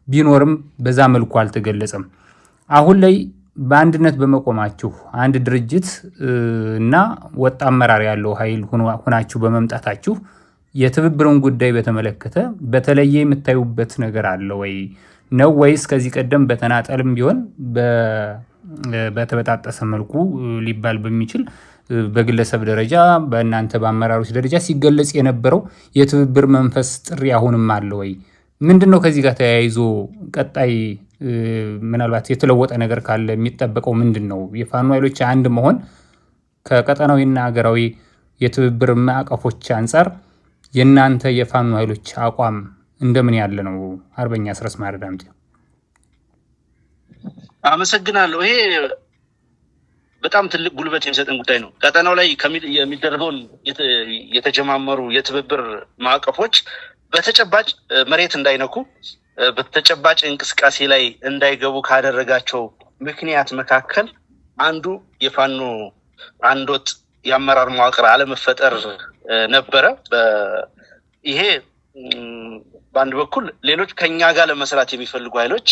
ቢኖርም በዛ መልኩ አልተገለጸም። አሁን ላይ በአንድነት በመቆማችሁ አንድ ድርጅት እና ወጥ አመራር ያለው ኃይል ሆናችሁ በመምጣታችሁ የትብብርን ጉዳይ በተመለከተ በተለየ የምታዩበት ነገር አለ ወይ ነው? ወይስ ከዚህ ቀደም በተናጠልም ቢሆን በተበጣጠሰ መልኩ ሊባል በሚችል በግለሰብ ደረጃ በእናንተ በአመራሮች ደረጃ ሲገለጽ የነበረው የትብብር መንፈስ ጥሪ አሁንም አለ ወይ? ምንድነው ከዚህ ጋር ተያይዞ ቀጣይ ምናልባት የተለወጠ ነገር ካለ የሚጠበቀው ምንድነው? የፋኖ ኃይሎች አንድ መሆን ከቀጠናዊና ሀገራዊ የትብብር ማዕቀፎች አንጻር የእናንተ የፋኖ ኃይሎች አቋም እንደምን ያለ ነው? አርበኛ አስረስ ማረ ዳምጤ። አመሰግናለሁ። ይሄ በጣም ትልቅ ጉልበት የሚሰጠን ጉዳይ ነው። ቀጠናው ላይ የሚደረገውን የተጀማመሩ የትብብር ማዕቀፎች በተጨባጭ መሬት እንዳይነኩ በተጨባጭ እንቅስቃሴ ላይ እንዳይገቡ ካደረጋቸው ምክንያት መካከል አንዱ የፋኖ አንድ ወጥ የአመራር መዋቅር አለመፈጠር ነበረ። ይሄ በአንድ በኩል ሌሎች ከኛ ጋር ለመስራት የሚፈልጉ ኃይሎች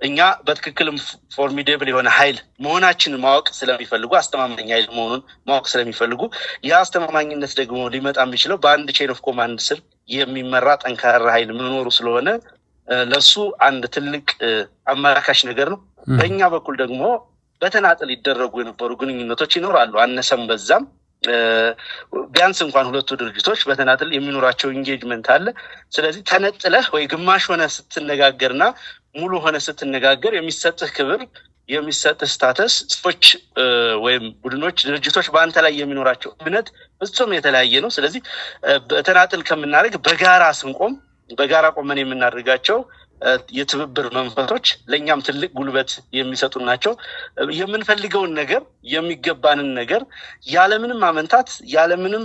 እኛ በትክክልም ፎርሚዴብል የሆነ ኃይል መሆናችንን ማወቅ ስለሚፈልጉ አስተማማኝ ኃይል መሆኑን ማወቅ ስለሚፈልጉ ያ አስተማማኝነት ደግሞ ሊመጣ የሚችለው በአንድ ቼን ኦፍ ኮማንድ ስር የሚመራ ጠንካራ ኃይል መኖሩ ስለሆነ ለሱ አንድ ትልቅ አመላካሽ ነገር ነው። በእኛ በኩል ደግሞ በተናጠል ይደረጉ የነበሩ ግንኙነቶች ይኖራሉ። አነሰም በዛም ቢያንስ እንኳን ሁለቱ ድርጅቶች በተናጠል የሚኖራቸው ኢንጌጅመንት አለ። ስለዚህ ተነጥለህ ወይ ግማሽ ሆነ ስትነጋገርና ሙሉ ሆነ ስትነጋገር የሚሰጥህ ክብር የሚሰጥህ ስታተስ ሰዎች ወይም ቡድኖች ድርጅቶች በአንተ ላይ የሚኖራቸው እምነት ፍጹም የተለያየ ነው። ስለዚህ በተናጠል ከምናደርግ በጋራ ስንቆም በጋራ ቆመን የምናደርጋቸው የትብብር መንፈሶች ለኛም ትልቅ ጉልበት የሚሰጡ ናቸው። የምንፈልገውን ነገር የሚገባንን ነገር ያለምንም አመንታት ያለምንም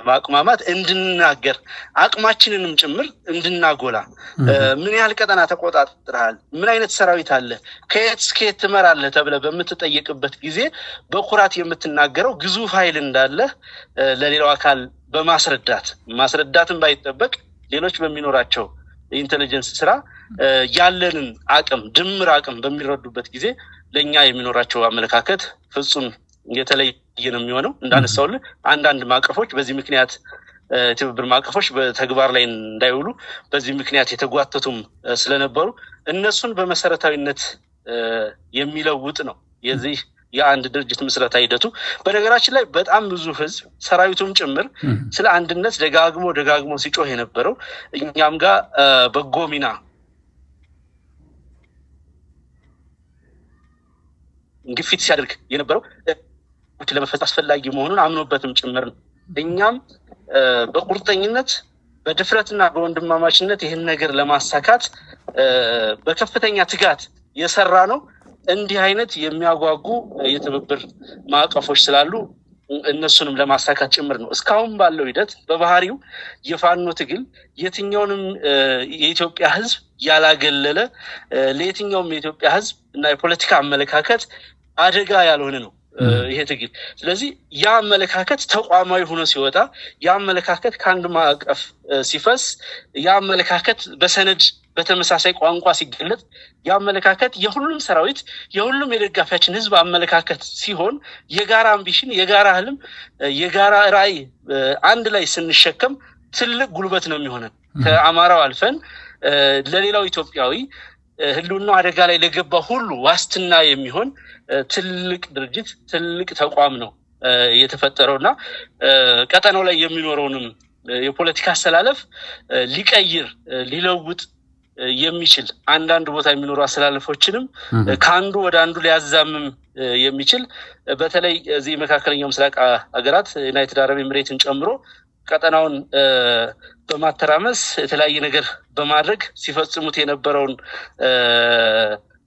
ማቅማማት እንድናገር አቅማችንንም ጭምር እንድናጎላ ምን ያህል ቀጠና ተቆጣጥረሃል፣ ምን አይነት ሰራዊት አለ፣ ከየት እስከ የት ትመራለህ ተብለህ በምትጠየቅበት ጊዜ በኩራት የምትናገረው ግዙፍ ኃይል እንዳለ ለሌላው አካል ማስረዳትን ባይጠበቅ ሌሎች በሚኖራቸው ኢንተለጀንስ ስራ ያለንን አቅም ድምር አቅም በሚረዱበት ጊዜ ለኛ የሚኖራቸው አመለካከት ፍጹም የተለየ ነው የሚሆነው። እንዳነሳውልህ አንዳንድ ማቀፎች በዚህ ምክንያት ትብብር ማቀፎች በተግባር ላይ እንዳይውሉ በዚህ ምክንያት የተጓተቱም ስለነበሩ እነሱን በመሰረታዊነት የሚለውጥ ነው የዚህ የአንድ ድርጅት ምስረታ ሂደቱ። በነገራችን ላይ በጣም ብዙ ህዝብ ሰራዊቱም ጭምር ስለ አንድነት ደጋግሞ ሲጮህ የነበረው እኛም ጋር በጎ ሚና ግፊት ሲያደርግ የነበረው ለመፈጸም አስፈላጊ መሆኑን አምኖበትም ጭምር ነው። እኛም በቁርጠኝነት በድፍረትና በወንድማማችነት ይህን ነገር ለማሳካት በከፍተኛ ትጋት የሰራ ነው። እንዲህ አይነት የሚያጓጉ የትብብር ማዕቀፎች ስላሉ እነሱንም ለማሳካት ጭምር ነው። እስካሁን ባለው ሂደት በባህሪው የፋኖ ትግል የትኛውንም የኢትዮጵያ ህዝብ ያላገለለ ለየትኛውም የኢትዮጵያ ህዝብ እና የፖለቲካ አመለካከት አደጋ ያልሆነ ነው ይሄ ትግል። ስለዚህ ያ አመለካከት ተቋማዊ ሆኖ ሲወጣ፣ ያ አመለካከት ከአንድ ማዕቀፍ ሲፈስ፣ ያ አመለካከት በሰነድ በተመሳሳይ ቋንቋ ሲገለጥ፣ ያ አመለካከት የሁሉም ሰራዊት የሁሉም የደጋፊያችን ህዝብ አመለካከት ሲሆን የጋራ አምቢሽን፣ የጋራ ህልም፣ የጋራ ራዕይ አንድ ላይ ስንሸከም ትልቅ ጉልበት ነው የሚሆነን። ከአማራው አልፈን ለሌላው ኢትዮጵያዊ ህልውናው አደጋ ላይ ለገባ ሁሉ ዋስትና የሚሆን ትልቅ ድርጅት ትልቅ ተቋም ነው የተፈጠረውና ቀጠናው ላይ የሚኖረውንም የፖለቲካ አሰላለፍ ሊቀይር ሊለውጥ የሚችል አንዳንድ ቦታ የሚኖሩ አሰላለፎችንም ከአንዱ ወደ አንዱ ሊያዛምም የሚችል በተለይ እዚህ መካከለኛው ምስራቅ ሀገራት ዩናይትድ አረብ ኤሚሬትን ጨምሮ ቀጠናውን በማተራመስ የተለያየ ነገር በማድረግ ሲፈጽሙት የነበረውን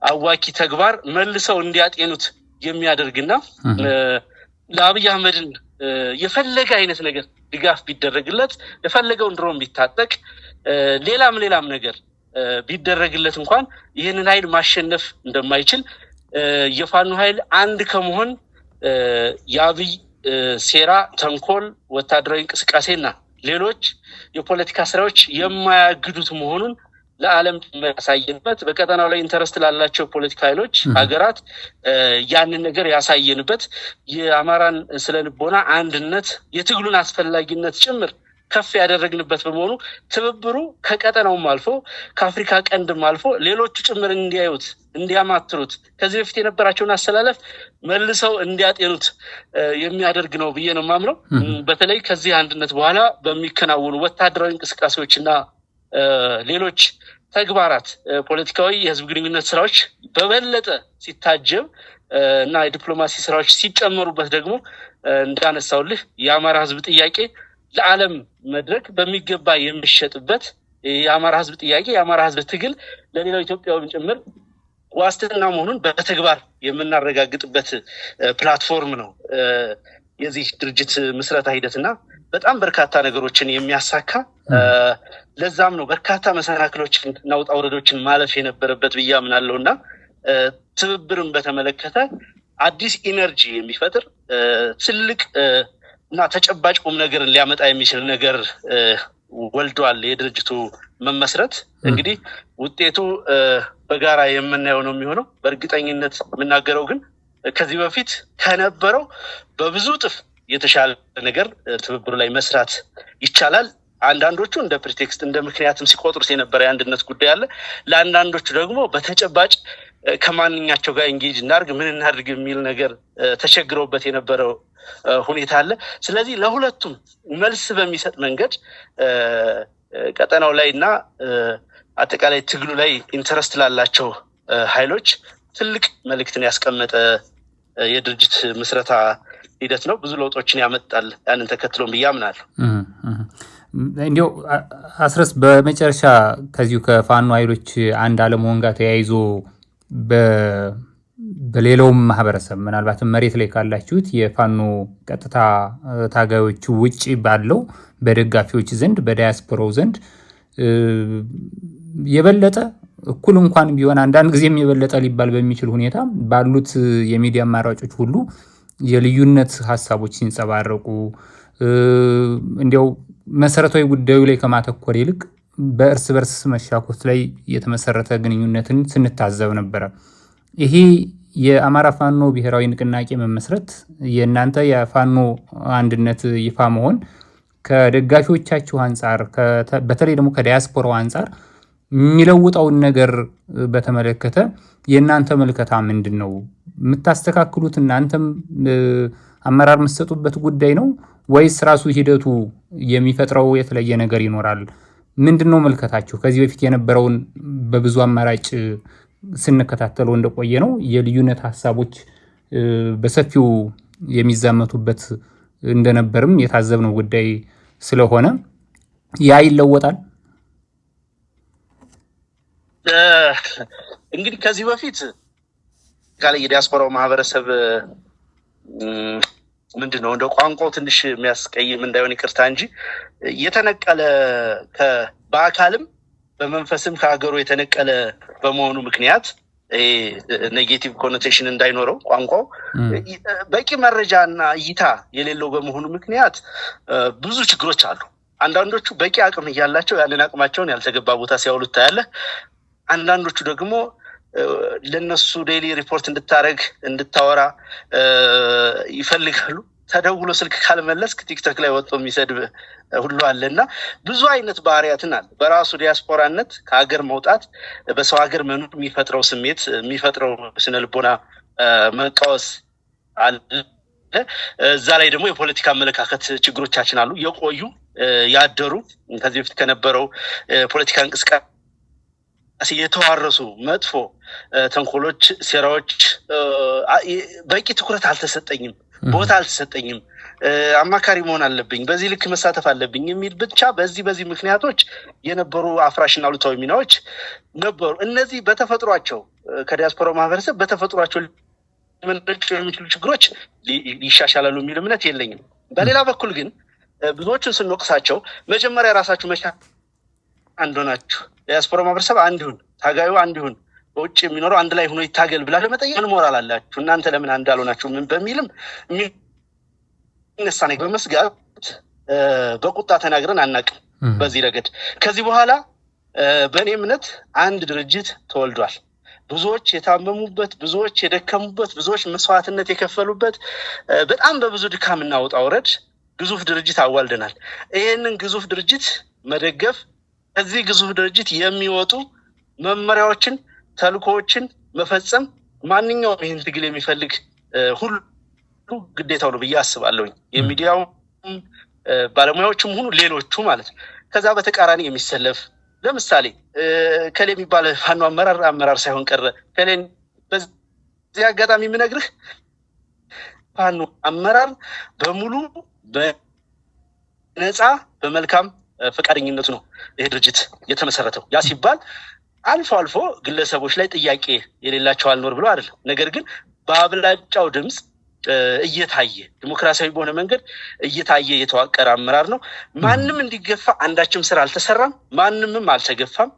አዋኪ ተግባር መልሰው እንዲያጤኑት የሚያደርግና ለአብይ አህመድን የፈለገ አይነት ነገር ድጋፍ ቢደረግለት የፈለገውን ድሮም ቢታጠቅ ሌላም ነገር ቢደረግለት እንኳን ይህንን ኃይል ማሸነፍ እንደማይችል የፋኖ ኃይል አንድ ከመሆን የአብይ ሴራ፣ ተንኮል፣ ወታደራዊ እንቅስቃሴና ሌሎች የፖለቲካ ስራዎች የማያግዱት መሆኑን ለዓለም ያሳየንበት፣ በቀጠናው ላይ ኢንተረስት ላላቸው ፖለቲካ ኃይሎች ሀገራት ያንን ነገር ያሳየንበት፣ የአማራን ስለልቦና አንድነት የትግሉን አስፈላጊነት ጭምር ከፍ ያደረግንበት በመሆኑ ትብብሩ ከቀጠናውም አልፎ ከአፍሪካ ቀንድም አልፎ ሌሎቹ ጭምር እንዲያዩት እንዲያማትሩት ከዚህ በፊት የነበራቸውን አሰላለፍ መልሰው እንዲያጤኑት የሚያደርግ ነው ብዬ ነው የማምነው። በተለይ ከዚህ አንድነት በኋላ በሚከናወኑ ወታደራዊ እንቅስቃሴዎችና ሌሎች ተግባራት ፖለቲካዊ የህዝብ ግንኙነት ስራዎች በበለጠ ሲታጀብ እና የዲፕሎማሲ ስራዎች ሲጨመሩበት ደግሞ እንዳነሳውልህ የአማራ ህዝብ ጥያቄ ለዓለም መድረክ በሚገባ የሚሸጥበት የአማራ ህዝብ ጥያቄ የአማራ ህዝብ ትግል ለሌላው ኢትዮጵያውያን ጭምር ዋስትና መሆኑን በተግባር የምናረጋግጥበት ፕላትፎርም ነው የዚህ ድርጅት ምስረታ ሂደትና በጣም በርካታ ነገሮችን የሚያሳካ ለዛም ነው በርካታ መሰናክሎችን እና ውጣ ውረዶችን ማለፍ የነበረበት ብዬ አምናለሁና ትብብርን በተመለከተ አዲስ ኢነርጂ የሚፈጥር ትልቅ እና ተጨባጭ ቁም ነገርን ሊያመጣ የሚችል ነገር ወልዷል የድርጅቱ መመስረት። እንግዲህ ውጤቱ በጋራ የምናየው ነው የሚሆነው። በእርግጠኝነት የምናገረው ግን ከዚህ በፊት ከነበረው በብዙ እጥፍ የተሻለ ነገር ትብብሩ ላይ መስራት ይቻላል። አንዳንዶቹ እንደ ፕሪቴክስት እንደ ምክንያትም ሲቆጥሩት የነበረ የአንድነት ጉዳይ አለ። ለአንዳንዶቹ ደግሞ በተጨባጭ ከማንኛቸው ጋር ኢንጌጅ እናድርግ ምን እናድርግ የሚል ነገር ተቸግረውበት የነበረው ሁኔታ አለ። ስለዚህ ለሁለቱም መልስ በሚሰጥ መንገድ ቀጠናው ላይ እና አጠቃላይ ትግሉ ላይ ኢንተረስት ላላቸው ኃይሎች ትልቅ መልእክትን ያስቀመጠ የድርጅት ምስረታ ሂደት ነው። ብዙ ለውጦችን ያመጣል ያንን ተከትሎም ብዬ አምናለሁ። እንዲያው አስረስ በመጨረሻ ከዚሁ ከፋኖ ኃይሎች አንድ አለመሆን ጋር ተያይዞ በሌላውም ማህበረሰብ ምናልባትም መሬት ላይ ካላችሁት የፋኖ ቀጥታ ታጋዮች ውጪ ባለው በደጋፊዎች ዘንድ በዳያስፖራው ዘንድ የበለጠ እኩል እንኳን ቢሆን አንዳንድ ጊዜም የበለጠ ሊባል በሚችል ሁኔታ ባሉት የሚዲያ አማራጮች ሁሉ የልዩነት ሀሳቦች ሲንጸባረቁ እንዲያው መሰረታዊ ጉዳዩ ላይ ከማተኮር ይልቅ በእርስ በርስ መሻኮት ላይ የተመሰረተ ግንኙነትን ስንታዘብ ነበረ። ይሄ የአማራ ፋኖ ብሔራዊ ንቅናቄ መመስረት የእናንተ የፋኖ አንድነት ይፋ መሆን ከደጋፊዎቻችሁ አንጻር በተለይ ደግሞ ከዲያስፖራው አንጻር የሚለውጠውን ነገር በተመለከተ የእናንተ መልከታ ምንድን ነው? የምታስተካክሉት እናንተም አመራር የምትሰጡበት ጉዳይ ነው ወይስ ራሱ ሂደቱ የሚፈጥረው የተለየ ነገር ይኖራል? ምንድን ነው መልከታችሁ? ከዚህ በፊት የነበረውን በብዙ አማራጭ ስንከታተለው እንደቆየ ነው የልዩነት ሀሳቦች በሰፊው የሚዛመቱበት እንደነበርም የታዘብነው ጉዳይ ስለሆነ ያ ይለወጣል። እንግዲህ ከዚህ በፊት ካለ የዲያስፖራው ማህበረሰብ ምንድነው እንደ ቋንቋው ትንሽ የሚያስቀይም እንዳይሆን ይቅርታ እንጂ የተነቀለ በአካልም በመንፈስም ከሀገሩ የተነቀለ በመሆኑ ምክንያት ኔጌቲቭ ኮኖቴሽን እንዳይኖረው ቋንቋው በቂ መረጃና እይታ የሌለው በመሆኑ ምክንያት ብዙ ችግሮች አሉ። አንዳንዶቹ በቂ አቅም እያላቸው ያንን አቅማቸውን ያልተገባ ቦታ ሲያውሉት ታያለህ። አንዳንዶቹ ደግሞ ለነሱ ዴይሊ ሪፖርት እንድታረግ እንድታወራ ይፈልጋሉ። ተደውሎ ስልክ ካልመለስክ ቲክቶክ ላይ ወጥቶ የሚሰድብ ሁሉ አለና ብዙ አይነት ባህሪያትን አለ። በራሱ ዲያስፖራነት ከሀገር መውጣት በሰው ሀገር መኖር የሚፈጥረው ስሜት የሚፈጥረው ስነልቦና መቃወስ አለ። እዛ ላይ ደግሞ የፖለቲካ አመለካከት ችግሮቻችን አሉ፣ የቆዩ ያደሩ ከዚህ በፊት ከነበረው ፖለቲካ እንቅስቃሴ የተዋረሱ መጥፎ ተንኮሎች፣ ሴራዎች በቂ ትኩረት አልተሰጠኝም፣ ቦታ አልተሰጠኝም፣ አማካሪ መሆን አለብኝ፣ በዚህ ልክ መሳተፍ አለብኝ የሚል ብቻ በዚህ ምክንያቶች የነበሩ አፍራሽና አሉታዊ ሚናዎች ነበሩ። እነዚህ በተፈጥሯቸው ከዲያስፖራ ማህበረሰብ በተፈጥሯቸው ሊመነጩ የሚችሉ ችግሮች ይሻሻላሉ የሚል እምነት የለኝም። በሌላ በኩል ግን ብዙዎቹን ስንወቅሳቸው መጀመሪያ ራሳችሁ መቻ አንድ ሆናችሁ ዲያስፖራ ማህበረሰብ አንድ ይሁን፣ ታጋዩ አንድ ይሁን፣ በውጭ የሚኖረው አንድ ላይ ሆኖ ይታገል ብላ ለመጠየቅ ሞራል አላችሁ እናንተ ለምን አንድ አልሆናችሁ ምን በሚልም የሚነሳ ነገር በመስጋት በቁጣ ተናግረን አናውቅም። በዚህ ረገድ ከዚህ በኋላ በእኔ እምነት አንድ ድርጅት ተወልዷል። ብዙዎች የታመሙበት፣ ብዙዎች የደከሙበት፣ ብዙዎች መስዋዕትነት የከፈሉበት በጣም በብዙ ድካምና ውጣ ውረድ ግዙፍ ድርጅት አዋልደናል። ይህንን ግዙፍ ድርጅት መደገፍ፣ ከዚህ ግዙፍ ድርጅት የሚወጡ መመሪያዎችን፣ ተልኮዎችን መፈጸም ማንኛውም ይህን ትግል የሚፈልግ ሁሉ ግዴታው ነው ብዬ አስባለሁኝ። የሚዲያው ባለሙያዎችም ሁኑ ሌሎቹ ማለት ነው። ከዛ በተቃራኒ የሚሰለፍ ለምሳሌ ከሌ የሚባል ፋኖ አመራር ሳይሆን ቀረ ከሌን በዚህ አጋጣሚ የምነግርህ ፋኖ አመራር በሙሉ በነፃ በመልካም ፈቃደኝነቱ ነው ይሄ ድርጅት የተመሰረተው። ያ ሲባል አልፎ አልፎ ግለሰቦች ላይ ጥያቄ የሌላቸው አልኖር ብሎ አይደለም። ነገር ግን በአብላጫው ድምፅ እየታየ ዲሞክራሲያዊ በሆነ መንገድ እየታየ የተዋቀረ አመራር ነው። ማንም እንዲገፋ አንዳችም ስራ አልተሰራም፣ ማንምም አልተገፋም።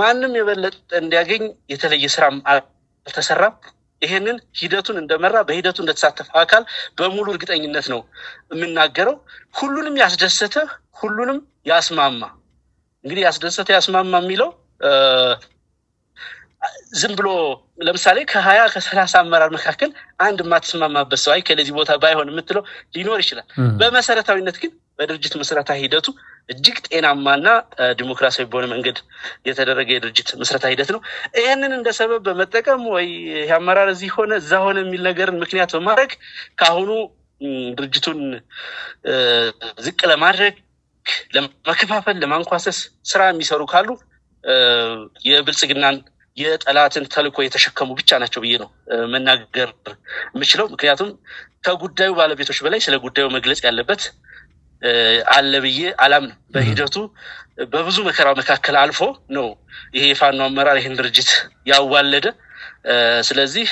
ማንም የበለጠ እንዲያገኝ የተለየ ስራ አልተሰራም። ይሄንን ሂደቱን እንደመራ በሂደቱ እንደተሳተፈ አካል በሙሉ እርግጠኝነት ነው የምናገረው። ሁሉንም ያስደሰተ ሁሉንም ያስማማ። እንግዲህ ያስደሰተ ያስማማ የሚለው ዝም ብሎ ለምሳሌ ከ20 ከ30 አመራር መካከል አንድ የማትስማማበት ሰው አይ ከለዚህ ቦታ ባይሆን የምትለው ሊኖር ይችላል። በመሰረታዊነት ግን በድርጅት መስረታ ሂደቱ እጅግ ጤናማና ዲሞክራሲያዊ በሆነ መንገድ የተደረገ የድርጅት መስረታ ሂደት ነው። ይህንን እንደ ሰበብ በመጠቀም ወይ የአመራር እዚህ ሆነ እዛ ሆነ የሚል ነገርን ምክንያት በማድረግ ከአሁኑ ድርጅቱን ዝቅ ለማድረግ ለመከፋፈል፣ ለማንኳሰስ ስራ የሚሰሩ ካሉ የብልጽግናን የጠላትን ተልኮ የተሸከሙ ብቻ ናቸው ብዬ ነው መናገር የምችለው። ምክንያቱም ከጉዳዩ ባለቤቶች በላይ ስለ ጉዳዩ መግለጽ ያለበት አለ ብዬ አላምንም። በሂደቱ በብዙ መከራ መካከል አልፎ ነው ይሄ የፋኖ አመራር ይሄን ድርጅት ያዋለደ። ስለዚህ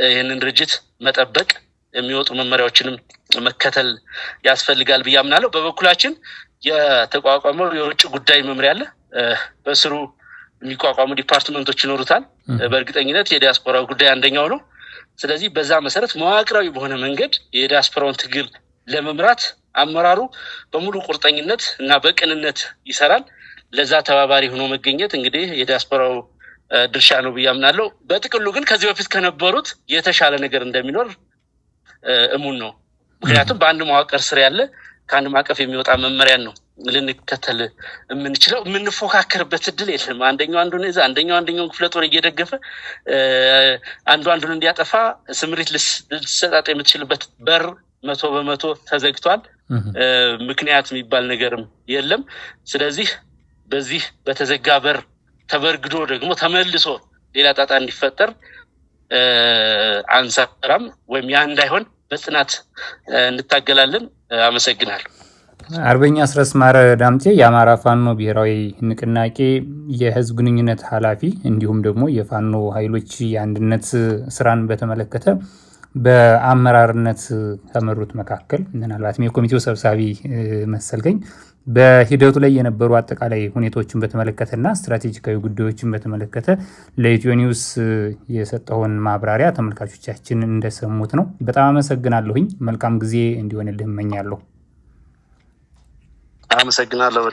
ይሄንን ድርጅት መጠበቅ የሚወጡ መመሪያዎችንም መከተል ያስፈልጋል ብዬ አምናለሁ። በበኩላችን የተቋቋመው የውጭ ጉዳይ መምሪያ አለ። በስሩ የሚቋቋሙ ዲፓርትመንቶች ይኖሩታል። በእርግጠኝነት የዲያስፖራ ጉዳይ አንደኛው ነው። ስለዚህ በዛ መሰረት መዋቅራዊ በሆነ መንገድ የዲያስፖራውን ትግል ለመምራት አመራሩ በሙሉ ቁርጠኝነት እና በቅንነት ይሰራል። ለዛ ተባባሪ ሆኖ መገኘት እንግዲህ የዲያስፖራው ድርሻ ነው ብዬ አምናለሁ። በጥቅሉ ግን ከዚህ በፊት ከነበሩት የተሻለ ነገር እንደሚኖር እሙን ነው። ምክንያቱም በአንድ መዋቅር ስር ያለ ከአንድ ማዕቀፍ የሚወጣ መመሪያን ነው ልንከተል የምንችለው። የምንፎካከርበት እድል የለም። አንደኛው አንዱን ይዛ አንደኛውን ክፍለ ጦር እየደገፈ አንዱን እንዲያጠፋ ስምሪት ልትሰጣጥ የምትችልበት በር 100% ተዘግቷል። ምክንያት የሚባል ነገርም የለም። ስለዚህ በዚህ በተዘጋ በር ተበርግዶ ደግሞ ተመልሶ ሌላ ጣጣ እንዲፈጠር አንሰራም፣ ወይም ያ እንዳይሆን በጽናት እንታገላለን። አመሰግናለሁ። አርበኛ አስረስ ማረ ዳምጤ የአማራ ፋኖ ብሔራዊ ንቅናቄ የህዝብ ግንኙነት ኃላፊ እንዲሁም ደግሞ የፋኖ ኃይሎች የአንድነት ስራን በተመለከተ በአመራርነት ከመሩት መካከል ምናልባትም የኮሚቴው ሰብሳቢ መሰልከኝ በሂደቱ ላይ የነበሩ አጠቃላይ ሁኔታዎችን በተመለከተና ስትራቴጂካዊ ጉዳዮችን በተመለከተ ለኢትዮ ኒውስ የሰጠውን ማብራሪያ ተመልካቾቻችን እንደሰሙት ነው። በጣም አመሰግናለሁኝ። መልካም ጊዜ እንዲሆንልህ እመኛለሁ። አመሰግናለሁ።